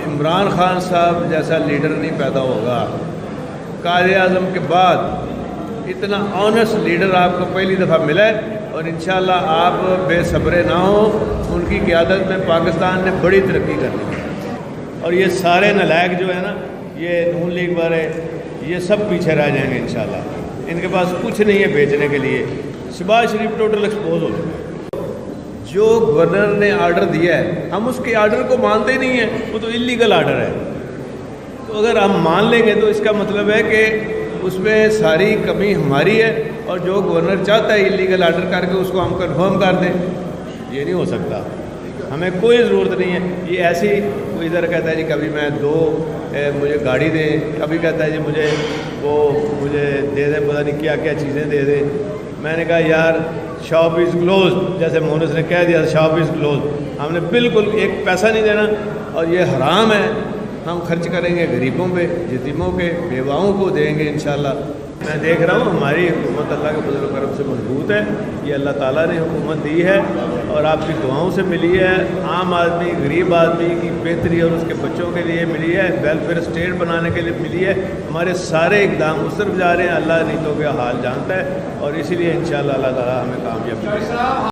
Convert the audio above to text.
عمران خان صاحب جیسا لیڈر نہیں پیدا ہوگا۔ قائد اعظم کے بعد اتنا آنیسٹ لیڈر آپ کو پہلی دفعہ ملا ہے، اور انشاءاللہ آپ بے صبرے نہ ہوں۔ ان کی قیادت میں پاکستان نے بڑی ترقی کرنی ہے، اور یہ سارے نالائق جو ہے نا، یہ نون لیگ والے، یہ سب پیچھے رہ جائیں گے انشاءاللہ۔ ان کے پاس کچھ نہیں ہے بیچنے کے لیے۔ شہباز شریف ٹوٹل ایکسپوز ہو چکا ہے۔ جو گورنر نے آرڈر دیا ہے، ہم اس کے آرڈر کو مانتے نہیں ہیں، وہ تو اللیگل آرڈر ہے۔ تو اگر ہم مان لیں گے تو اس کا مطلب ہے کہ اس میں ساری کمی ہماری ہے، اور جو گورنر چاہتا ہے اللیگل آرڈر کر کے اس کو ہم کنفرم کر دیں، یہ نہیں ہو سکتا۔ ہمیں کوئی ضرورت نہیں ہے یہ ایسی، کوئی ادھر کہتا ہے جی کبھی میں مجھے گاڑی دیں، کبھی کہتا ہے جی مجھے دے دیں پتہ نہیں کیا کیا چیزیں دے دیں۔ میں نے کہا یار شاپ از کلوز، جیسے مونس نے کہہ دیا شاپ از کلوز، ہم نے بالکل ایک پیسہ نہیں دینا، اور یہ حرام ہے۔ ہم خرچ کریں گے غریبوں پہ، یتیموں کے، بیواؤں کو دیں گے انشاءاللہ۔ میں دیکھ رہا ہوں ہماری حکومت اللہ کے فضل و کرم سے مضبوط ہے، یہ اللہ تعالیٰ نے حکومت دی ہے اور آپ کی دعاؤں سے ملی ہے۔ عام آدمی، غریب آدمی کی بہتری اور اس کے بچوں کے لیے ملی ہے، ویلفیئر اسٹیٹ بنانے کے لیے ملی ہے۔ ہمارے سارے اقدام اس طرف جا رہے ہیں، اللہ نیتوں کا حال جانتا ہے، اور اسی لیے انشاءاللہ اللہ تعالیٰ ہمیں کامیاب کرے گا۔